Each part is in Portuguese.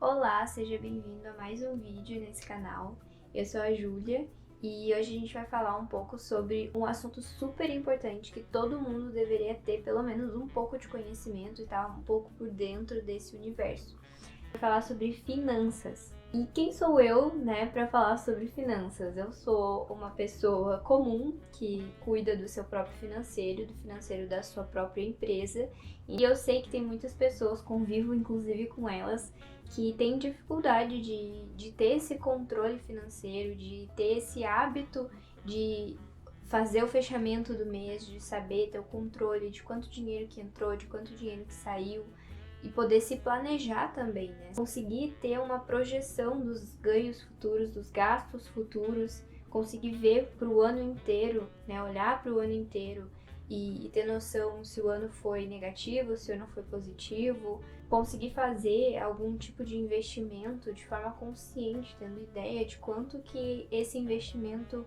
Olá, seja bem-vindo a mais um vídeo nesse canal. Eu sou a Júlia e hoje a gente vai falar um pouco sobre um assunto super importante que todo mundo deveria ter pelo menos um pouco de conhecimento e estar um pouco por dentro desse universo. Vai falar sobre finanças. E quem sou eu, né, para falar sobre finanças? Eu sou uma pessoa comum que cuida do seu próprio financeiro, do financeiro da sua própria empresa. E eu sei que tem muitas pessoas, convivo inclusive com elas, que têm dificuldade de ter esse controle financeiro, de ter esse hábito de fazer o fechamento do mês, de saber ter o controle de quanto dinheiro que entrou, de quanto dinheiro que saiu e poder se planejar também, né? Conseguir ter uma projeção dos ganhos futuros, dos gastos futuros, conseguir ver para o ano inteiro, né? Olhar para o ano inteiro e ter noção se o ano foi negativo, se o ano foi positivo, conseguir fazer algum tipo de investimento de forma consciente, tendo ideia de quanto que esse investimento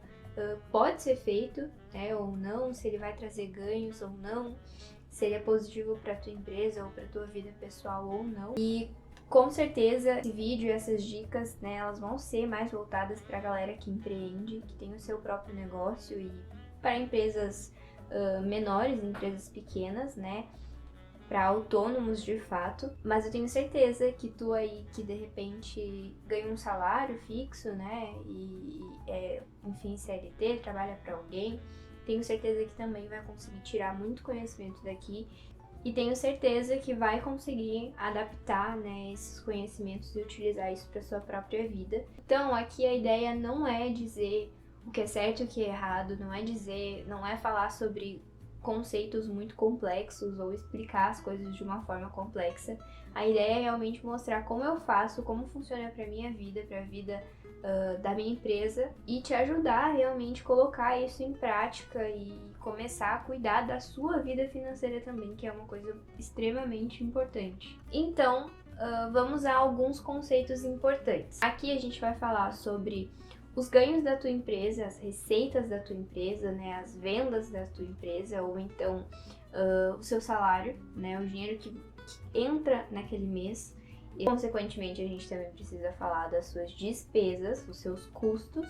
pode ser feito, né, ou não, se ele vai trazer ganhos ou não, se ele é positivo para tua empresa ou para tua vida pessoal ou não. E com certeza esse vídeo e essas dicas, né, elas vão ser mais voltadas para a galera que empreende, que tem o seu próprio negócio e para empresas menores, empresas pequenas, né, para autônomos de fato, mas eu tenho certeza que tu aí que de repente ganha um salário fixo, né, enfim, CLT, trabalha para alguém, tenho certeza que também vai conseguir tirar muito conhecimento daqui e tenho certeza que vai conseguir adaptar, né, esses conhecimentos e utilizar isso para sua própria vida. Então, aqui a ideia não é dizer o que é certo e o que é errado, não é falar sobre conceitos muito complexos ou explicar as coisas de uma forma complexa. A ideia é realmente mostrar como eu faço, como funciona para minha vida, para a vida da minha empresa e te ajudar a realmente colocar isso em prática e começar a cuidar da sua vida financeira também, que é uma coisa extremamente importante. Então, vamos a alguns conceitos importantes. Aqui a gente vai falar sobre os ganhos da tua empresa, as receitas da tua empresa, né, as vendas da tua empresa, ou então o seu salário, né, o dinheiro que entra naquele mês. E, consequentemente, a gente também precisa falar das suas despesas, dos seus custos.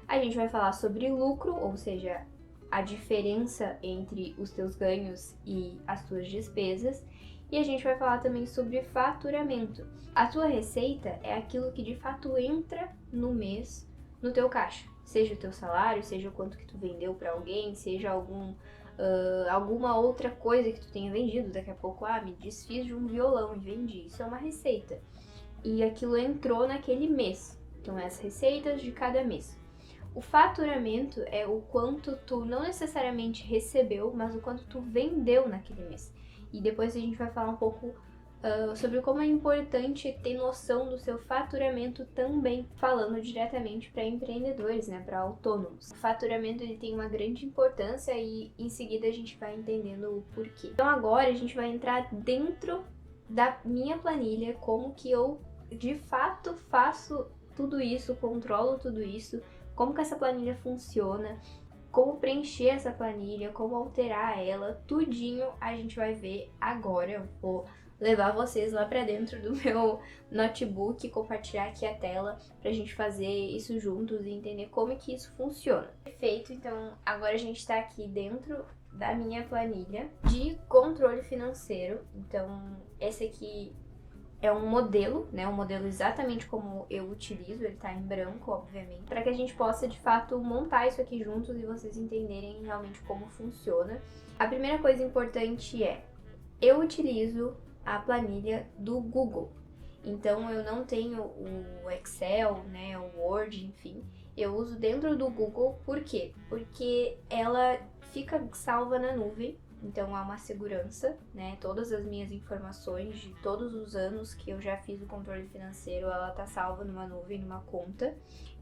A gente vai falar sobre lucro, ou seja, a diferença entre os teus ganhos e as tuas despesas. E a gente vai falar também sobre faturamento. A tua receita é aquilo que de fato entra no mês no teu caixa, seja o teu salário, seja o quanto que tu vendeu para alguém, seja alguma outra coisa que tu tenha vendido. Daqui a pouco, me desfiz de um violão e vendi. Isso é uma receita. E aquilo entrou naquele mês. Então, as receitas de cada mês. O faturamento é o quanto tu não necessariamente recebeu, mas o quanto tu vendeu naquele mês. E depois a gente vai falar um pouco sobre como é importante ter noção do seu faturamento também, falando diretamente para empreendedores, né, para autônomos. O faturamento ele tem uma grande importância e em seguida a gente vai entendendo o porquê. Então agora a gente vai entrar dentro da minha planilha, como que eu de fato faço tudo isso, controlo tudo isso, como que essa planilha funciona, como preencher essa planilha, como alterar ela, tudinho a gente vai ver agora. Eu vou levar vocês lá para dentro do meu notebook, compartilhar aqui a tela pra gente fazer isso juntos e entender como é que isso funciona. Perfeito, então agora a gente tá aqui dentro da minha planilha de controle financeiro. Então esse aqui é um modelo, né? Um modelo exatamente como eu utilizo, ele tá em branco, obviamente, para que a gente possa de fato montar isso aqui juntos e vocês entenderem realmente como funciona. A primeira coisa importante é, eu utilizo a planilha do Google. Então eu não tenho o Excel, né, o Word, enfim. Eu uso dentro do Google, por quê? Porque ela fica salva na nuvem, então há uma segurança, né? Todas as minhas informações de todos os anos que eu já fiz o controle financeiro, ela tá salva numa nuvem, numa conta.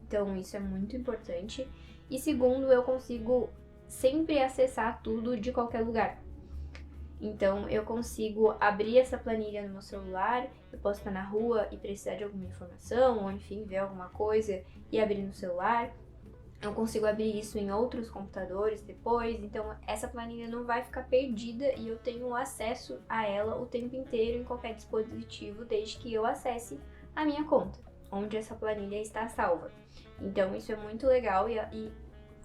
Então isso é muito importante. E segundo, eu consigo sempre acessar tudo de qualquer lugar. Então eu consigo abrir essa planilha no meu celular, eu posso estar na rua e precisar de alguma informação, ou enfim, ver alguma coisa e abrir no celular. Eu consigo abrir isso em outros computadores depois, então essa planilha não vai ficar perdida e eu tenho acesso a ela o tempo inteiro em qualquer dispositivo, desde que eu acesse a minha conta, onde essa planilha está salva. Então isso é muito legal e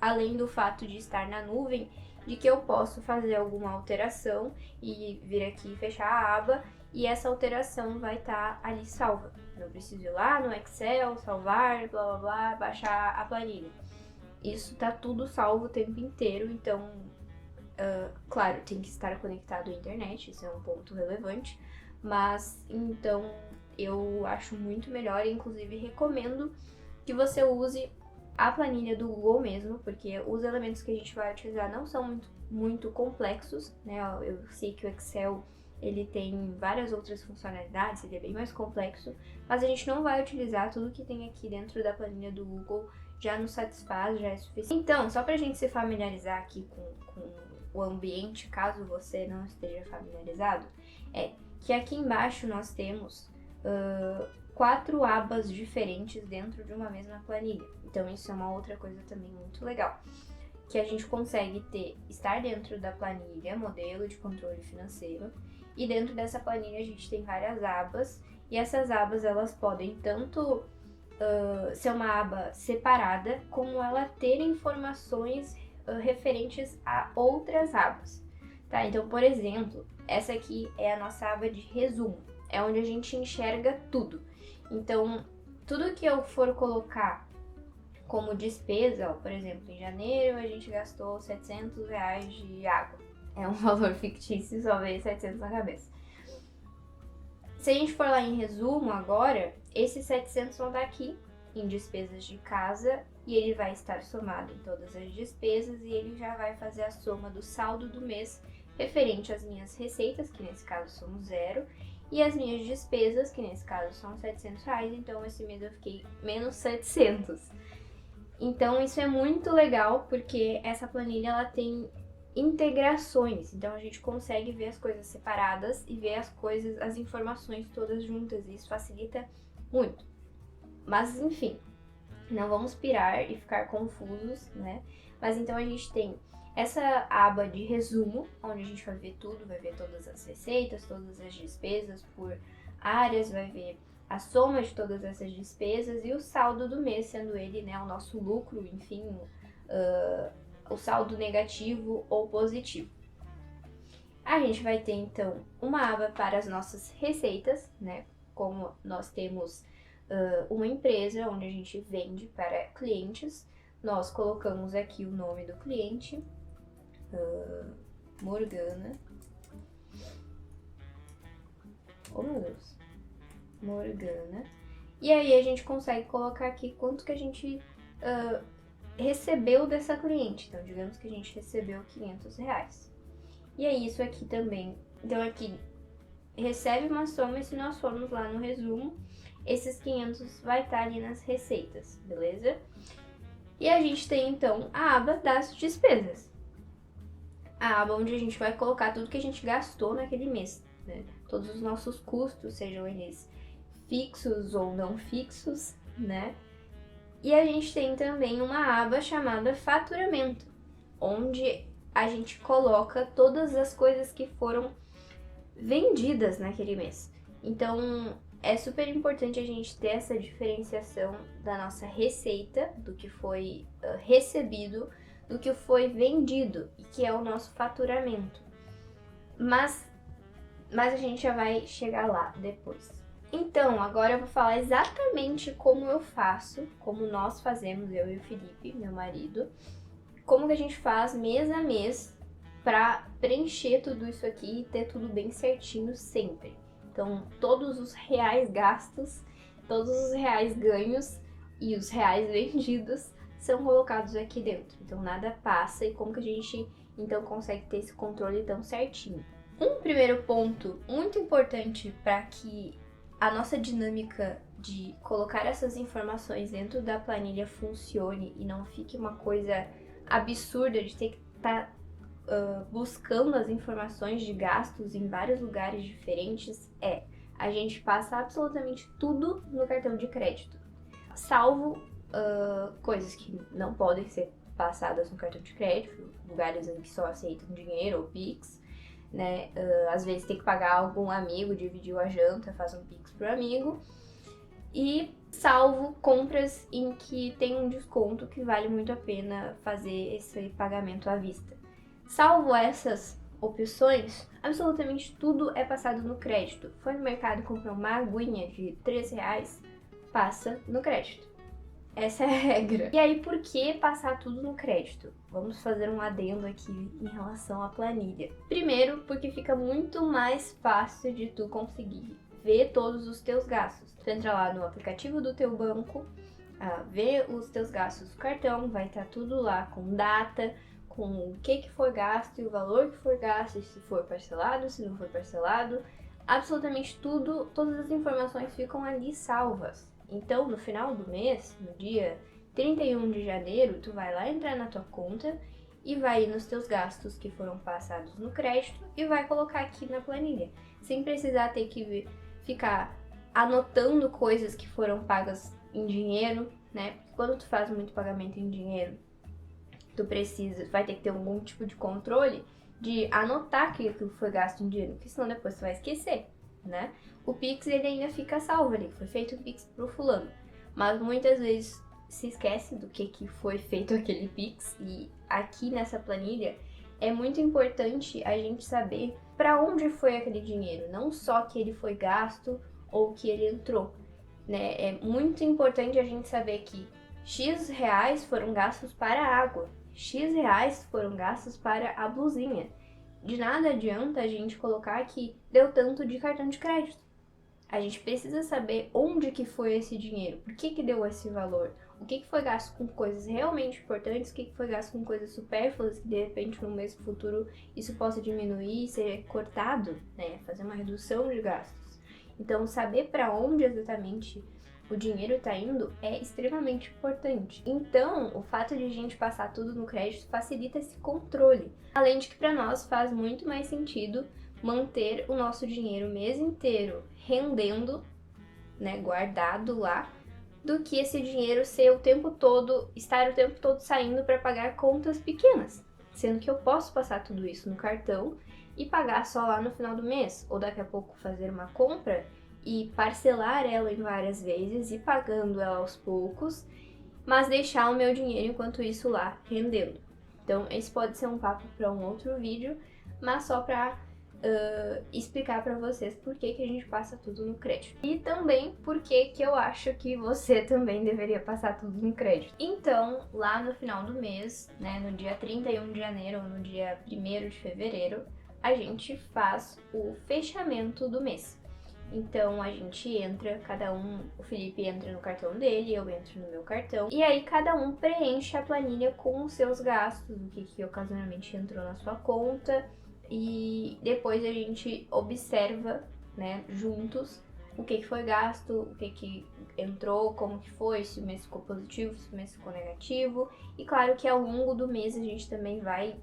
além do fato de estar na nuvem, de que eu posso fazer alguma alteração e vir aqui e fechar a aba e essa alteração vai estar ali salva. Não preciso ir lá no Excel, salvar, blá blá blá, baixar a planilha. Isso tá tudo salvo o tempo inteiro, então, claro, tem que estar conectado à internet, isso é um ponto relevante, mas então eu acho muito melhor e inclusive recomendo que você use a planilha do Google mesmo, porque os elementos que a gente vai utilizar não são muito complexos, né? Eu sei que o Excel ele tem várias outras funcionalidades, ele é bem mais complexo, mas a gente não vai utilizar tudo que tem aqui dentro da planilha do Google, já nos satisfaz, já é suficiente. Então, só pra gente se familiarizar aqui com o ambiente, caso você não esteja familiarizado, é que aqui embaixo nós temos 4 abas diferentes dentro de uma mesma planilha. Então isso é uma outra coisa também muito legal, que a gente consegue estar dentro da planilha modelo de controle financeiro, e dentro dessa planilha a gente tem várias abas, e essas abas elas podem tanto ser uma aba separada, como ela ter informações referentes a outras abas, tá? Então, por exemplo, essa aqui é a nossa aba de resumo, é onde a gente enxerga tudo. Então, tudo que eu for colocar como despesa, ó, por exemplo, em janeiro a gente gastou R$700 de água. É um valor fictício, só veio 700 na cabeça. Se a gente for lá em resumo agora, esses 700 vão estar aqui em despesas de casa e ele vai estar somado em todas as despesas e ele já vai fazer a soma do saldo do mês referente às minhas receitas, que nesse caso são 0, e as minhas despesas, que nesse caso são R$700, então esse mês eu fiquei menos 700. Então isso é muito legal, porque essa planilha ela tem integrações, então a gente consegue ver as coisas separadas e ver as informações todas juntas, e isso facilita muito. Mas enfim, não vamos pirar e ficar confusos, né? Mas então a gente tem essa aba de resumo, onde a gente vai ver tudo, vai ver todas as receitas, todas as despesas por áreas, vai ver a soma de todas essas despesas e o saldo do mês, sendo ele, né, o nosso lucro, enfim, o saldo negativo ou positivo. A gente vai ter então uma aba para as nossas receitas, né? Como nós temos uma empresa onde a gente vende para clientes, nós colocamos aqui o nome do cliente, Morgana. Oh meu Deus, Morgana. E aí a gente consegue colocar aqui quanto que a gente recebeu dessa cliente. Então, digamos que a gente recebeu R$500. E aí isso aqui também, então aqui recebe uma soma e se nós formos lá no resumo, esses 500 vai estar ali nas receitas, beleza? E a gente tem então a aba das despesas. A aba onde a gente vai colocar tudo que a gente gastou naquele mês, né? Todos os nossos custos, sejam eles fixos ou não fixos, né? E a gente tem também uma aba chamada faturamento, onde a gente coloca todas as coisas que foram vendidas naquele mês. Então, é super importante a gente ter essa diferenciação da nossa receita, do que foi recebido, do que foi vendido, e que é o nosso faturamento. Mas a gente já vai chegar lá depois. Então, agora eu vou falar exatamente como eu faço, como nós fazemos, eu e o Felipe, meu marido, como que a gente faz mês a mês para preencher tudo isso aqui e ter tudo bem certinho sempre. Então, todos os reais gastos, todos os reais ganhos e os reais vendidos são colocados aqui dentro. Então, nada passa e como que a gente, então, consegue ter esse controle tão certinho. Um primeiro ponto muito importante para que a nossa dinâmica de colocar essas informações dentro da planilha funcione e não fique uma coisa absurda de ter que estar buscando as informações de gastos em vários lugares diferentes, a gente passa absolutamente tudo no cartão de crédito, salvo coisas que não podem ser passadas no cartão de crédito, lugares em que só aceitam dinheiro ou Pix, né? Às vezes tem que pagar algum amigo, dividiu a janta, faz um Pix pro amigo. e salvo compras em que tem um desconto que vale muito a pena fazer esse pagamento à vista. Salvo essas opções, absolutamente tudo é passado no crédito. Foi no mercado comprar uma aguinha de R$3, passa no crédito. Essa é a regra. E aí, por que passar tudo no crédito? Vamos fazer um adendo aqui em relação à planilha. Primeiro, porque fica muito mais fácil de tu conseguir ver todos os teus gastos. Tu entra lá no aplicativo do teu banco, vê os teus gastos do cartão, vai estar tudo lá com data, com o que foi gasto e o valor que foi gasto, se for parcelado, se não for parcelado. Absolutamente tudo, todas as informações ficam ali salvas. Então, no final do mês, no dia 31 de janeiro, tu vai lá entrar na tua conta e vai ir nos teus gastos que foram passados no crédito e vai colocar aqui na planilha, sem precisar ter que ficar anotando coisas que foram pagas em dinheiro, né? Porque quando tu faz muito pagamento em dinheiro, tu vai ter que ter algum tipo de controle de anotar que aquilo foi gasto em dinheiro, porque senão depois tu vai esquecer, né? O Pix, ele ainda fica salvo ali, foi feito um Pix pro fulano, mas muitas vezes se esquece do que foi feito aquele Pix, e aqui nessa planilha é muito importante a gente saber para onde foi aquele dinheiro, não só que ele foi gasto ou que ele entrou, né? É muito importante a gente saber que X reais foram gastos para a água, X reais foram gastos para a blusinha. De nada adianta a gente colocar que deu tanto de cartão de crédito. A gente precisa saber onde que foi esse dinheiro, por que deu esse valor, o que foi gasto com coisas realmente importantes, o que foi gasto com coisas supérfluas, que de repente no mês futuro isso possa diminuir, ser cortado, né? Fazer uma redução de gastos. Então, saber para onde exatamente o dinheiro está indo é extremamente importante. Então, o fato de a gente passar tudo no crédito facilita esse controle. Além de que para nós faz muito mais sentido manter o nosso dinheiro o mês inteiro rendendo, né, guardado lá, do que esse dinheiro estar o tempo todo saindo para pagar contas pequenas. Sendo que eu posso passar tudo isso no cartão e pagar só lá no final do mês, ou daqui a pouco fazer uma compra e parcelar ela em várias vezes e pagando ela aos poucos, mas deixar o meu dinheiro enquanto isso lá rendendo. Então esse pode ser um papo para um outro vídeo, mas só para explicar para vocês por que a gente passa tudo no crédito. E também por que eu acho que você também deveria passar tudo no crédito. Então, lá no final do mês, né, no dia 31 de janeiro ou no dia 1º de fevereiro, a gente faz o fechamento do mês. Então a gente entra, o Felipe entra no cartão dele, eu entro no meu cartão, e aí cada um preenche a planilha com os seus gastos, o que ocasionalmente entrou na sua conta, e depois a gente observa, né, juntos, o que foi gasto, o que entrou, como que foi, se o mês ficou positivo, se o mês ficou negativo, e claro que ao longo do mês a gente também vai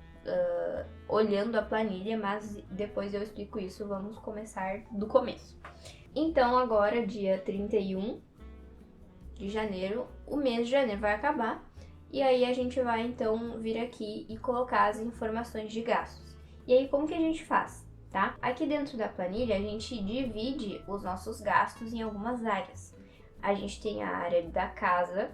olhando a planilha, mas depois eu explico isso, vamos começar do começo. Então agora, dia 31 de janeiro, o mês de janeiro vai acabar, e aí a gente vai então vir aqui e colocar as informações de gastos. E aí como que a gente faz, tá? Aqui dentro da planilha a gente divide os nossos gastos em algumas áreas. A gente tem a área da casa,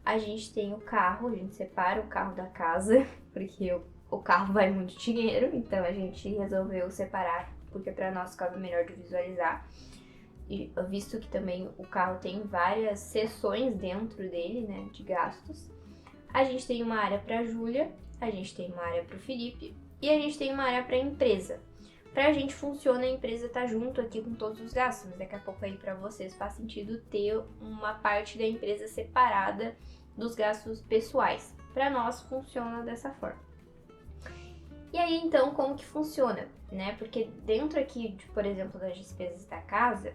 a gente tem o carro, a gente separa o carro da casa, porque o carro vai muito dinheiro, então a gente resolveu separar, porque para nós ficava melhor de visualizar. E visto que também o carro tem várias seções dentro dele, né, de gastos. A gente tem uma área para a Júlia, a gente tem uma área para o Felipe e a gente tem uma área para a empresa. Pra gente funciona, a empresa tá junto aqui com todos os gastos, mas daqui a pouco aí pra vocês faz sentido ter uma parte da empresa separada dos gastos pessoais. Pra nós funciona dessa forma. E aí então como que funciona, né? Porque dentro aqui, por exemplo, das despesas da casa,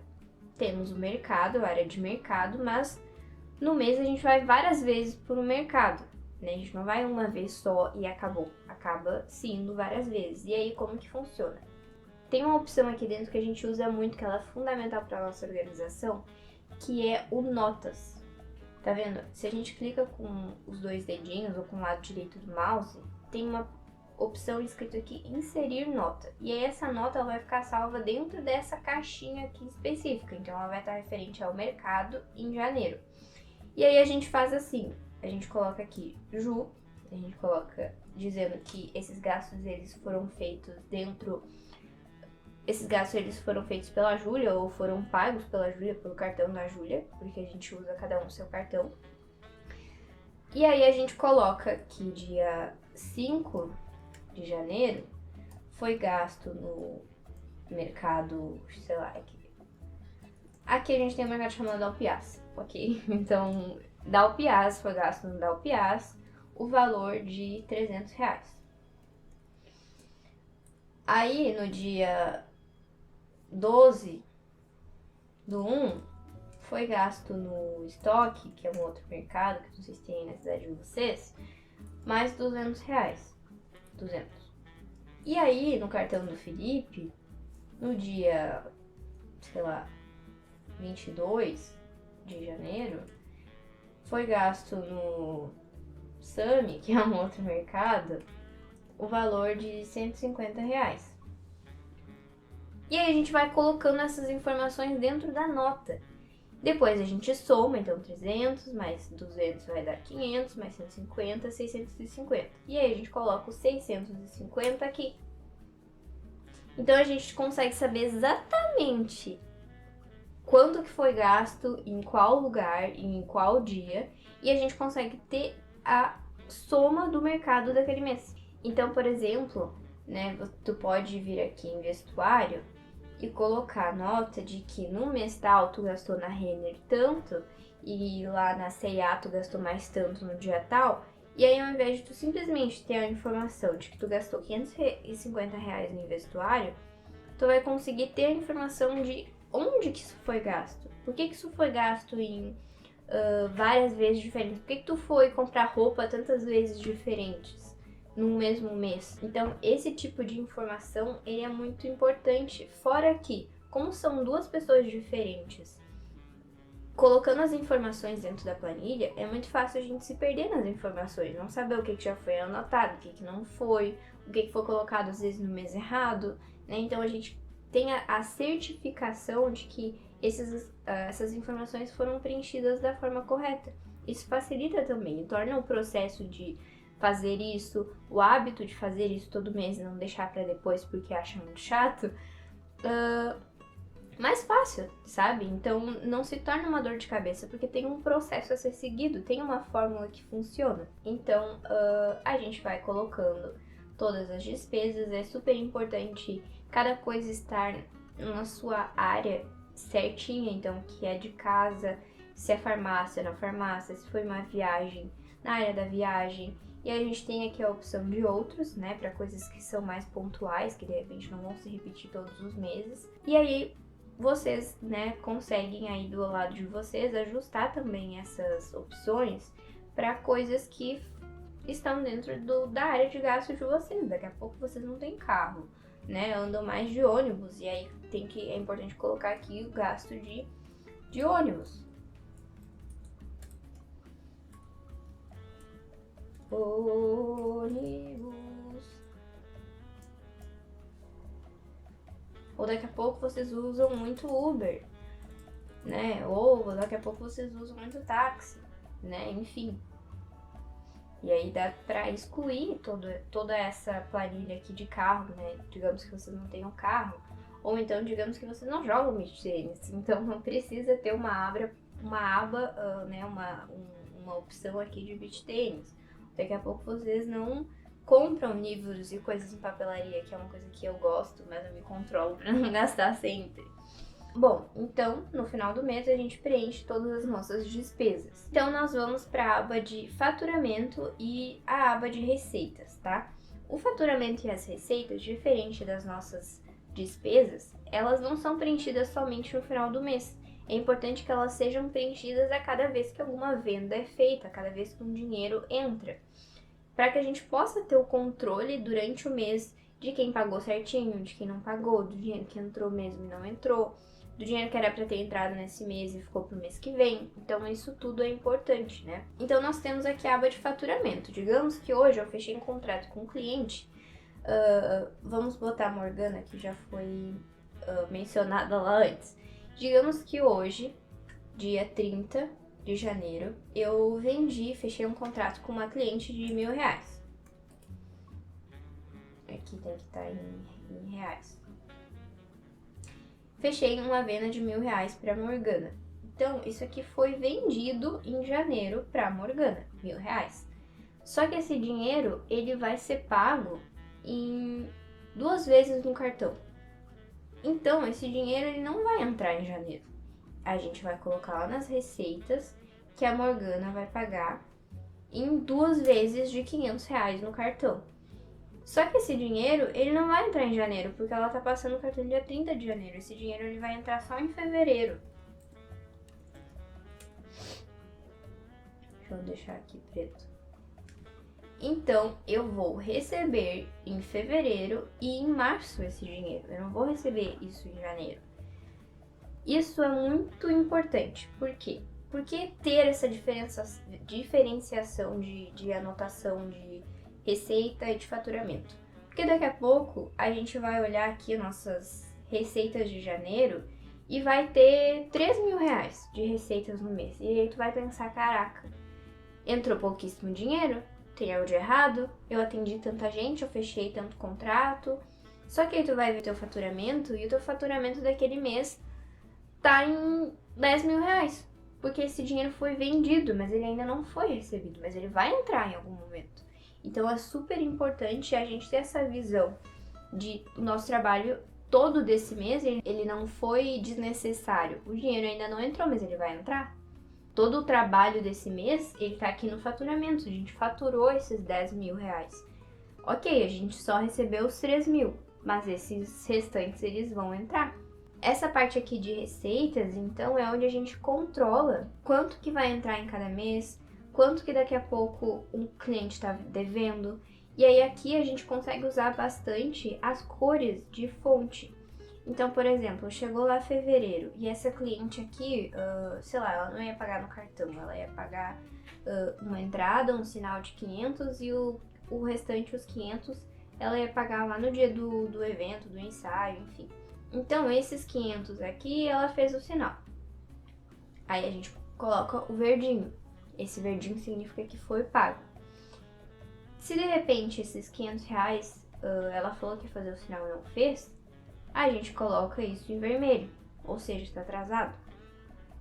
temos o mercado, a área de mercado, mas no mês a gente vai várias vezes pro mercado, né? A gente não vai uma vez só e acabou, acaba se indo várias vezes. E aí como que funciona? Tem uma opção aqui dentro que a gente usa muito, que ela é fundamental para nossa organização, que é o Notas. Tá vendo? Se a gente clica com os dois dedinhos ou com o lado direito do mouse, tem uma opção escrito aqui, inserir nota. E aí essa nota ela vai ficar salva dentro dessa caixinha aqui específica. Então ela vai estar referente ao mercado em janeiro. E aí a gente faz assim, a gente coloca aqui Ju, a gente coloca dizendo que esses gastos eles foram feitos pela Júlia ou foram pagos pela Júlia, pelo cartão da Júlia, porque a gente usa cada um o seu cartão. E aí a gente coloca que dia 5 de janeiro foi gasto no mercado, sei lá, aqui a gente tem um mercado chamado Dalpiaz, ok? Então, Dalpiaz foi gasto no Dalpiaz o valor de R$300. Aí, no dia 12 do 1, foi gasto no estoque, que é um outro mercado, que não sei se tem aí na cidade de vocês, mais R$200. 200. E aí, no cartão do Felipe, no dia, sei lá, 22 de janeiro, foi gasto no Sami, que é um outro mercado, o valor de R$150. E aí a gente vai colocando essas informações dentro da nota. Depois a gente soma, então 300 mais 200 vai dar 500, mais 150, 650. E aí a gente coloca os 650 aqui. Então a gente consegue saber exatamente quanto que foi gasto, em qual lugar e em qual dia. E a gente consegue ter a soma do mercado daquele mês. Então, por exemplo, né, tu pode vir aqui em vestuário e colocar a nota de que no mês tal tu gastou na Renner tanto e lá na C&A tu gastou mais tanto no dia tal. E aí, ao invés de tu simplesmente ter a informação de que tu gastou R$550 no vestuário, tu vai conseguir ter a informação de onde que isso foi gasto. Por que isso foi gasto em várias vezes diferentes? Por que tu foi comprar roupa tantas vezes diferentes no mesmo mês? Então, esse tipo de informação ele é muito importante. Fora que, como são duas pessoas diferentes, colocando as informações dentro da planilha, é muito fácil a gente se perder nas informações, não saber o que já foi anotado, o que não foi, o que foi colocado às vezes no mês errado, né? Então a gente tem a certificação de que essas informações foram preenchidas da forma correta. Isso facilita também, torna o processo de fazer isso, o hábito de fazer isso todo mês e não deixar para depois porque acha muito chato, mais fácil, sabe? Então não se torna uma dor de cabeça porque tem um processo a ser seguido, tem uma fórmula que funciona. Então a gente vai colocando todas as despesas, é super importante cada coisa estar na sua área certinha, então que é de casa, se é farmácia, na farmácia, se foi uma viagem, na área da viagem. E aí a gente tem aqui a opção de outros, né, para coisas que são mais pontuais, que de repente não vão se repetir todos os meses. E aí vocês, né, conseguem aí do lado de vocês ajustar também essas opções para coisas que estão dentro da área de gasto de vocês. Daqui a pouco vocês não têm carro, né, andam mais de ônibus, e aí é importante colocar aqui o gasto de ônibus. Ônibus. Ou daqui a pouco vocês usam muito Uber, né? Ou daqui a pouco vocês usam muito táxi, né? Enfim. E aí dá pra excluir toda essa planilha aqui de carro, né? Digamos que vocês não tenham carro. Ou então, digamos que vocês não jogam beach tênis. Então não precisa ter uma aba, né? Uma opção aqui de beach tênis. Daqui a pouco vocês não compram livros e coisas em papelaria, que é uma coisa que eu gosto, mas eu me controlo pra não gastar sempre. Bom, então, no final do mês a gente preenche todas as nossas despesas. Então, nós vamos para a aba de faturamento e a aba de receitas, tá? O faturamento e as receitas, diferente das nossas despesas, elas não são preenchidas somente no final do mês. É importante que elas sejam preenchidas a cada vez que alguma venda é feita, a cada vez que um dinheiro entra, para que a gente possa ter o controle durante o mês de quem pagou certinho, de quem não pagou, do dinheiro que entrou mesmo e não entrou, do dinheiro que era para ter entrado nesse mês e ficou pro mês que vem. Então isso tudo é importante, né? Então nós temos aqui a aba de faturamento. Digamos que hoje eu fechei um contrato com um cliente Vamos botar a Morgana, que já foi mencionada lá antes. Digamos que hoje, dia 30 de janeiro, eu fechei um contrato com uma cliente de R$1.000. Aqui tem que estar em reais. Fechei uma venda de R$1.000 para Morgana. Então, isso aqui foi vendido em janeiro para Morgana, R$1.000. Só que esse dinheiro, ele vai ser pago em 2 vezes no cartão. Então, esse dinheiro ele não vai entrar em janeiro. A gente vai colocar lá nas receitas que a Morgana vai pagar em 2 vezes de R$500 no cartão. Só que esse dinheiro, ele não vai entrar em janeiro, porque ela tá passando o cartão dia 30 de janeiro. Esse dinheiro ele vai entrar só em fevereiro. Deixa eu deixar aqui preto. Então, eu vou receber em fevereiro e em março esse dinheiro. Eu não vou receber isso em janeiro. Isso é muito importante. Por quê? Porque ter essa diferenciação de anotação de receita e de faturamento. Porque daqui a pouco a gente vai olhar aqui nossas receitas de janeiro e vai ter R$3.000 de receitas no mês. E aí tu vai pensar, caraca, entrou pouquíssimo dinheiro, tem algo de errado, eu atendi tanta gente, eu fechei tanto contrato. Só que aí tu vai ver teu faturamento e o teu faturamento daquele mês tá em R$10.000. Porque esse dinheiro foi vendido, mas ele ainda não foi recebido, mas ele vai entrar em algum momento. Então é super importante a gente ter essa visão de o nosso trabalho todo desse mês, ele não foi desnecessário. O dinheiro ainda não entrou, mas ele vai entrar. Todo o trabalho desse mês, ele tá aqui no faturamento. A gente faturou esses R$10.000. Ok, a gente só recebeu os 3.000, mas esses restantes eles vão entrar. Essa parte aqui de receitas, então, é onde a gente controla quanto que vai entrar em cada mês, quanto que daqui a pouco um cliente está devendo. E aí aqui a gente consegue usar bastante as cores de fonte. Então, por exemplo, chegou lá fevereiro e essa cliente aqui, sei lá, ela não ia pagar no cartão, ela ia pagar uma entrada, um sinal de 500 e o restante, os 500, ela ia pagar lá no dia do evento, do ensaio, enfim. Então, esses 500 aqui, ela fez o sinal. Aí a gente coloca o verdinho. Esse verdinho significa que foi pago. Se de repente esses R$500, ela falou que ia fazer o sinal e não fez, a gente coloca isso em vermelho, ou seja, está atrasado.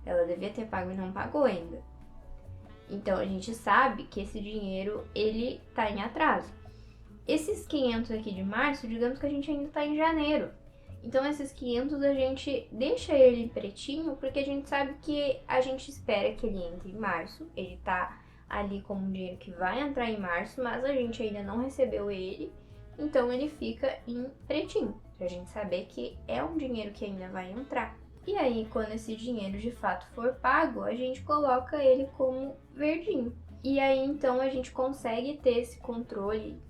Ela devia ter pago e não pagou ainda. Então a gente sabe que esse dinheiro ele está em atraso. Esses 500 aqui de março, digamos que a gente ainda está em janeiro. Então esses 500 a gente deixa ele pretinho porque a gente sabe que a gente espera que ele entre em março. Ele tá ali como um dinheiro que vai entrar em março, mas a gente ainda não recebeu ele. Então ele fica em pretinho, pra gente saber que é um dinheiro que ainda vai entrar. E aí quando esse dinheiro de fato for pago, a gente coloca ele como verdinho. E aí então a gente consegue ter esse controle,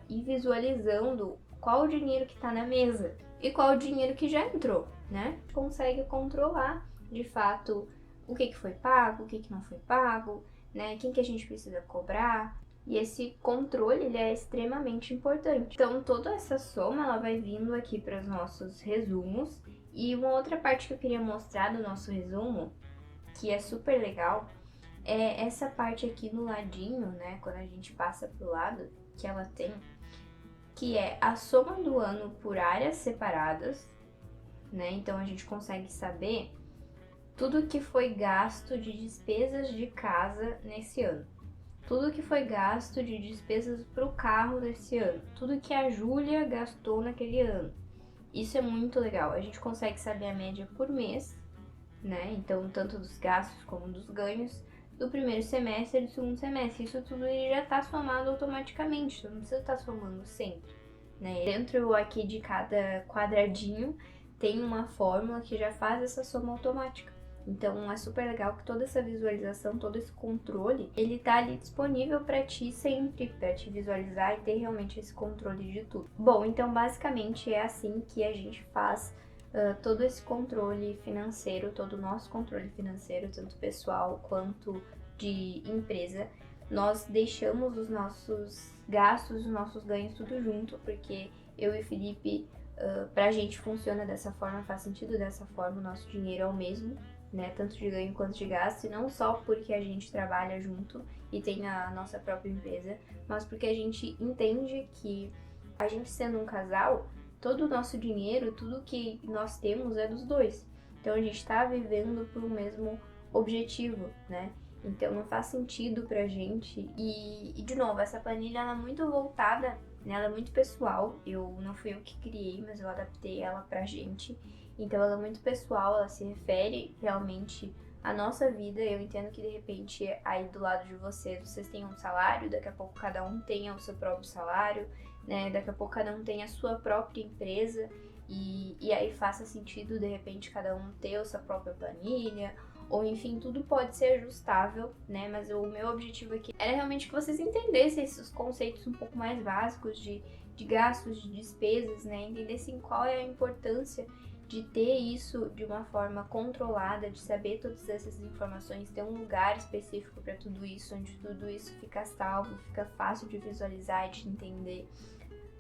e visualizando qual o dinheiro que está na mesa e qual o dinheiro que já entrou, né? Consegue controlar, de fato, o que foi pago, o que não foi pago, né? Quem que a gente precisa cobrar. E esse controle, ele é extremamente importante. Então, toda essa soma, ela vai vindo aqui para os nossos resumos. E uma outra parte que eu queria mostrar do nosso resumo, que é super legal, é essa parte aqui no ladinho, né? Quando a gente passa pro lado, que ela tem, que é a soma do ano por áreas separadas, né? Então a gente consegue saber tudo que foi gasto de despesas de casa nesse ano, tudo que foi gasto de despesas pro carro nesse ano, tudo que a Júlia gastou naquele ano. Isso é muito legal. A gente consegue saber a média por mês, né? Então, tanto dos gastos como dos ganhos do primeiro semestre e do segundo semestre. Isso tudo ele já está somado automaticamente, então não precisa estar somando sempre, né? Dentro aqui de cada quadradinho tem uma fórmula que já faz essa soma automática. Então é super legal que toda essa visualização, todo esse controle, ele tá ali disponível para ti sempre, para te visualizar e ter realmente esse controle de tudo. Bom, então basicamente é assim que a gente faz todo esse controle financeiro, todo o nosso controle financeiro, tanto pessoal quanto de empresa, nós deixamos os nossos gastos, os nossos ganhos tudo junto, porque eu e o Felipe, pra gente funciona dessa forma, faz sentido dessa forma, o nosso dinheiro é o mesmo, né, tanto de ganho quanto de gasto, e não só porque a gente trabalha junto e tem a nossa própria empresa, mas porque a gente entende que a gente sendo um casal, todo o nosso dinheiro, tudo que nós temos é dos dois. Então a gente tá vivendo por um mesmo objetivo, né? Então não faz sentido pra gente. E de novo, essa planilha ela é muito voltada, né? Ela é muito pessoal. Não fui eu que criei, mas eu adaptei ela pra gente. Então ela é muito pessoal, ela se refere realmente à nossa vida. Eu entendo que de repente aí do lado de vocês têm um salário, daqui a pouco cada um tenha o seu próprio salário, né? Daqui a pouco cada um tem a sua própria empresa. E aí faça sentido de repente cada um ter a sua própria planilha, ou enfim, tudo pode ser ajustável, né? Mas o meu objetivo aqui era realmente que vocês entendessem esses conceitos um pouco mais básicos de gastos, de despesas, né? Entendessem qual é a importância de ter isso de uma forma controlada, de saber todas essas informações, ter um lugar específico para tudo isso, onde tudo isso fica salvo, fica fácil de visualizar e de entender.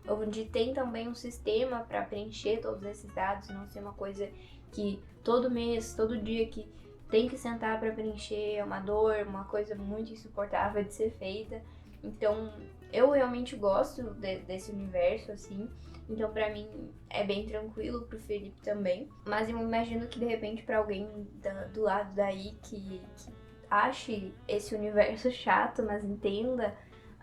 Onde tem também um sistema para preencher todos esses dados, não ser uma coisa que todo mês, todo dia que tem que sentar para preencher, é uma dor, uma coisa muito insuportável de ser feita. Então, eu realmente gosto desse universo, assim. Então, pra mim, é bem tranquilo, pro Felipe também. Mas eu imagino que, de repente, pra alguém do lado daí que ache esse universo chato, mas entenda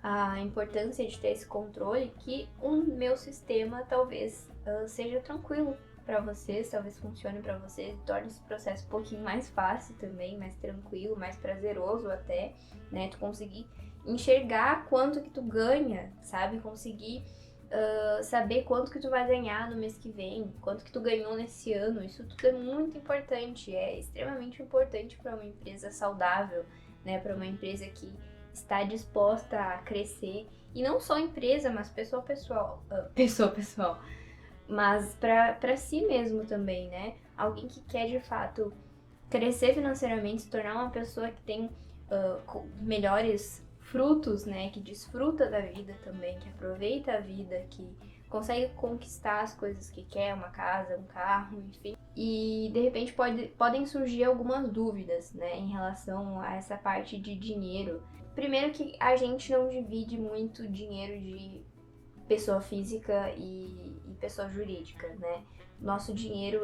a importância de ter esse controle, que o meu sistema talvez seja tranquilo para vocês, talvez funcione para vocês, torne esse processo um pouquinho mais fácil também, mais tranquilo, mais prazeroso até, né? Tu conseguir enxergar quanto que tu ganha, sabe? Conseguir saber quanto que tu vai ganhar no mês que vem, quanto que tu ganhou nesse ano. Isso tudo é muito importante, é extremamente importante para uma empresa saudável, né? Para uma empresa que está disposta a crescer, e não só empresa, mas pessoa pessoal, mas para si mesmo também, né? Alguém que quer de fato crescer financeiramente, se tornar uma pessoa que tem melhores frutos, né? Que desfruta da vida também, que aproveita a vida, que consegue conquistar as coisas que quer, uma casa, um carro, enfim. E de repente podem surgir algumas dúvidas, né, em relação a essa parte de dinheiro. Primeiro que a gente não divide muito dinheiro de pessoa física e pessoa jurídica, né? Nosso dinheiro,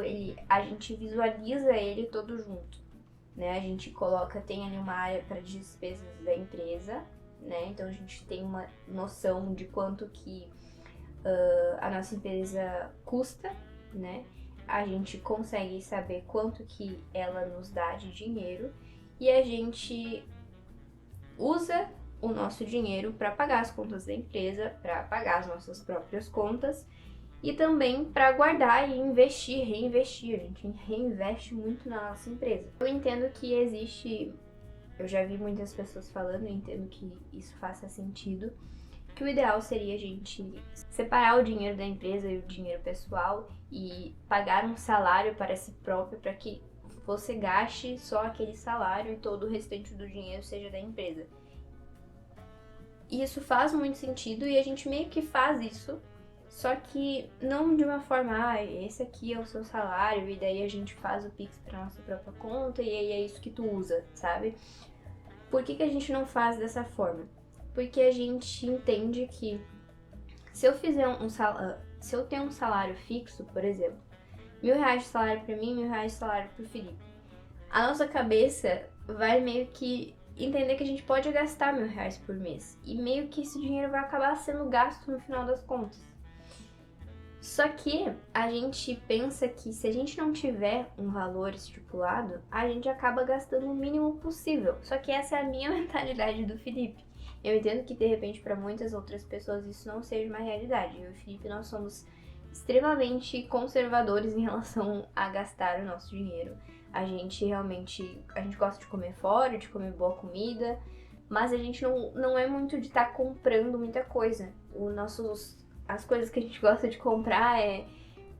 a gente visualiza ele todo junto, né? A gente tem ali uma área para despesas da empresa, né? Então a gente tem uma noção de quanto que a nossa empresa custa, né? A gente consegue saber quanto que ela nos dá de dinheiro e a gente usa o nosso dinheiro para pagar as contas da empresa, para pagar as nossas próprias contas e também para guardar e investir, reinvestir. A gente reinveste muito na nossa empresa. Eu entendo que eu já vi muitas pessoas falando, eu entendo que isso faça sentido, que o ideal seria a gente separar o dinheiro da empresa e o dinheiro pessoal e pagar um salário para si próprio, para que você gaste só aquele salário e todo o restante do dinheiro seja da empresa. E isso faz muito sentido e a gente meio que faz isso, só que não de uma forma, esse aqui é o seu salário e daí a gente faz o Pix para nossa própria conta e aí é isso que tu usa, sabe? Por que a gente não faz dessa forma? Porque a gente entende que se eu tenho um salário fixo, por exemplo, R$1.000 de salário para mim, R$1.000 de salário para o Felipe, a nossa cabeça vai meio que entender que a gente pode gastar R$1.000 por mês e meio que esse dinheiro vai acabar sendo gasto no final das contas. Só que a gente pensa que se a gente não tiver um valor estipulado, a gente acaba gastando o mínimo possível. Só que essa é a minha mentalidade do Felipe. Eu entendo que de repente para muitas outras pessoas isso não seja uma realidade. Eu e o Felipe, nós somos extremamente conservadores em relação a gastar o nosso dinheiro. A gente gosta de comer fora, de comer boa comida, mas a gente não é muito de estar comprando muita coisa. As coisas que a gente gosta de comprar é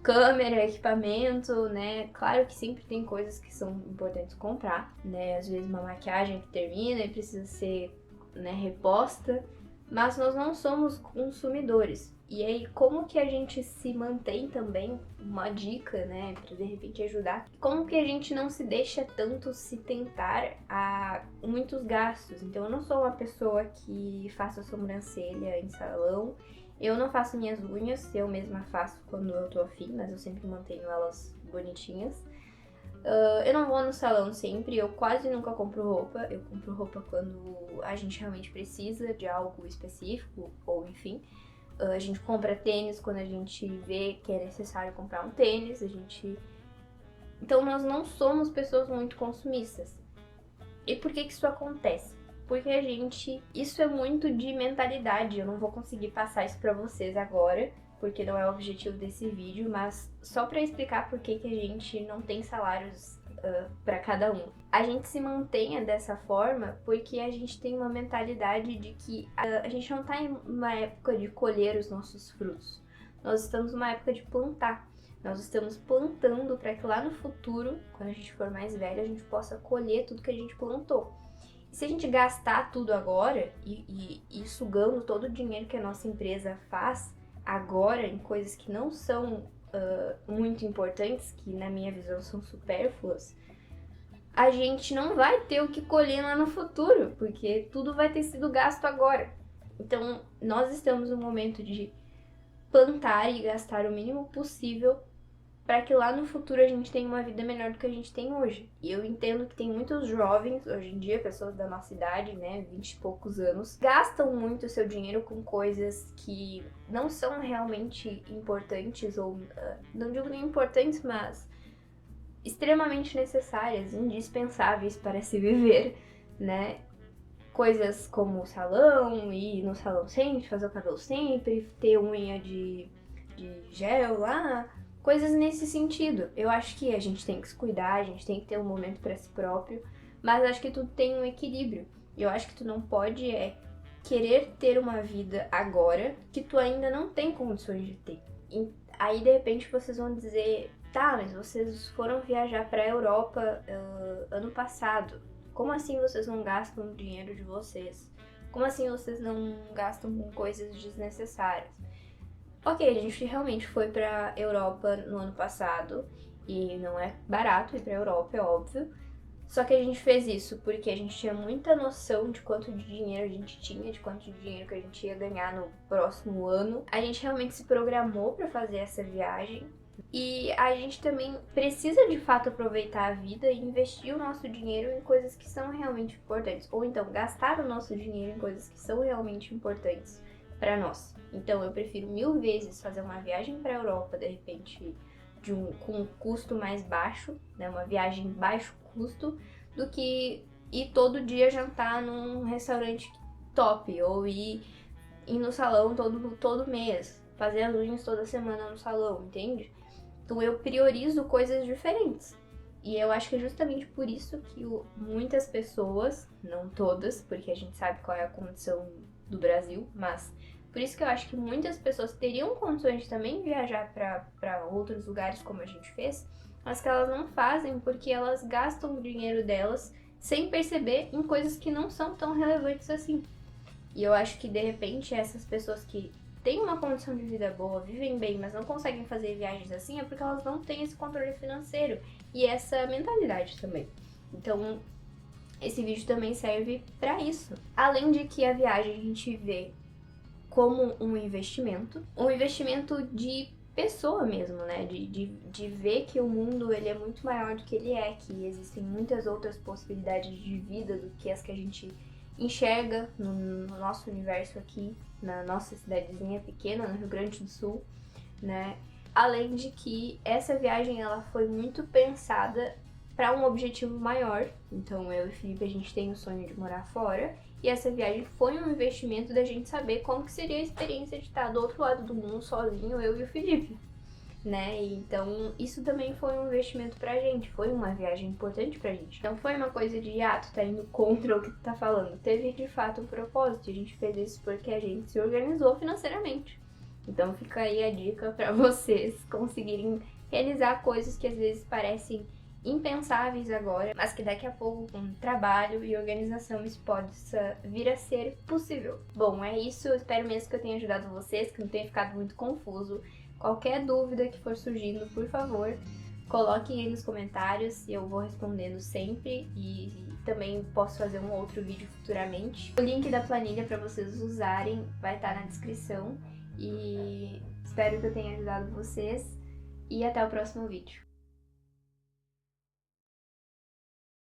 câmera, equipamento, né? Claro que sempre tem coisas que são importantes comprar, né? Às vezes uma maquiagem que termina e precisa ser né, reposta, mas nós não somos consumidores. E aí, como que a gente se mantém também, uma dica, né, pra de repente ajudar, como que a gente não se deixa tanto se tentar a muitos gastos. Então, eu não sou uma pessoa que faça sobrancelha em salão, eu não faço minhas unhas, eu mesma faço quando eu tô afim, mas eu sempre mantenho elas bonitinhas. Eu não vou no salão sempre, eu quase nunca compro roupa, eu compro roupa quando a gente realmente precisa de algo específico, ou enfim. A gente compra tênis quando a gente vê que é necessário comprar um tênis, Então nós não somos pessoas muito consumistas. E por que isso acontece? Porque isso é muito de mentalidade, eu não vou conseguir passar isso pra vocês agora, porque não é o objetivo desse vídeo, mas só pra explicar por que a gente não tem salários para cada um. A gente se mantenha dessa forma porque a gente tem uma mentalidade de que a gente não tá em uma época de colher os nossos frutos. Nós estamos numa época de plantar. Nós estamos plantando para que lá no futuro, quando a gente for mais velho, a gente possa colher tudo que a gente plantou. E se a gente gastar tudo agora e sugando todo o dinheiro que a nossa empresa faz agora em coisas que não são muito importantes, que na minha visão são supérfluas, a gente não vai ter o que colher lá no futuro, porque tudo vai ter sido gasto agora. Então, nós estamos no momento de plantar e gastar o mínimo possível para que lá no futuro a gente tenha uma vida melhor do que a gente tem hoje. E eu entendo que tem muitos jovens, hoje em dia, pessoas da nossa idade, né, 20 e poucos anos, gastam muito o seu dinheiro com coisas que não são realmente importantes, ou não digo nem importantes, mas extremamente necessárias, indispensáveis para se viver, né? Coisas como o salão, ir no salão sempre, fazer o cabelo sempre, ter unha de gel lá, coisas nesse sentido. Eu acho que a gente tem que se cuidar, a gente tem que ter um momento para si próprio, mas acho que tudo tem um equilíbrio. Eu acho que tu não pode querer ter uma vida agora que tu ainda não tem condições de ter. E aí, de repente, vocês vão dizer, tá, mas vocês foram viajar pra Europa ano passado. Como assim vocês não gastam o dinheiro de vocês? Como assim vocês não gastam com coisas desnecessárias? Ok, a gente realmente foi pra Europa no ano passado e não é barato ir pra Europa, é óbvio. Só que a gente fez isso porque a gente tinha muita noção de quanto de dinheiro a gente tinha, de quanto de dinheiro que a gente ia ganhar no próximo ano. A gente realmente se programou pra fazer essa viagem. E a gente também precisa de fato aproveitar a vida e investir o nosso dinheiro em coisas que são realmente importantes. Ou então gastar o nosso dinheiro em coisas que são realmente importantes para nós. Então eu prefiro 1000 vezes fazer uma viagem para a Europa, de repente, com um custo mais baixo, né, uma viagem baixo custo, do que ir todo dia jantar num restaurante top, ou ir no salão todo mês, fazer as unhas toda semana no salão, entende? Então eu priorizo coisas diferentes. E eu acho que é justamente por isso que muitas pessoas, não todas, porque a gente sabe qual é a condição do Brasil, mas por isso que eu acho que muitas pessoas teriam condições de também viajar para outros lugares como a gente fez, mas que elas não fazem porque elas gastam o dinheiro delas sem perceber em coisas que não são tão relevantes assim. E eu acho que de repente essas pessoas que têm uma condição de vida boa, vivem bem, mas não conseguem fazer viagens assim, é porque elas não têm esse controle financeiro e essa mentalidade também. Então, esse vídeo também serve pra isso. Além de que a viagem a gente vê como um investimento de pessoa mesmo, né? De ver que o mundo ele é muito maior do que ele é, que existem muitas outras possibilidades de vida do que as que a gente enxerga no nosso universo aqui, na nossa cidadezinha pequena, no Rio Grande do Sul, né? Além de que essa viagem ela foi muito pensada para um objetivo maior. Então eu e o Felipe a gente tem o sonho de morar fora e essa viagem foi um investimento da gente saber como que seria a experiência de estar do outro lado do mundo sozinho, eu e o Felipe, né? Então isso também foi um investimento pra gente, foi uma viagem importante pra gente. Não foi uma coisa de, tu tá indo contra o que tu tá falando. Teve de fato um propósito, a gente fez isso porque a gente se organizou financeiramente. Então fica aí a dica pra vocês conseguirem realizar coisas que às vezes parecem impensáveis agora, mas que daqui a pouco, com trabalho e organização, isso pode vir a ser possível. Bom, é isso. Eu espero mesmo que eu tenha ajudado vocês, que não tenha ficado muito confuso. Qualquer dúvida que for surgindo, por favor, coloquem aí nos comentários e eu vou respondendo sempre, e também posso fazer um outro vídeo futuramente. O link da planilha para vocês usarem vai estar na descrição, e espero que eu tenha ajudado vocês, e até o próximo vídeo.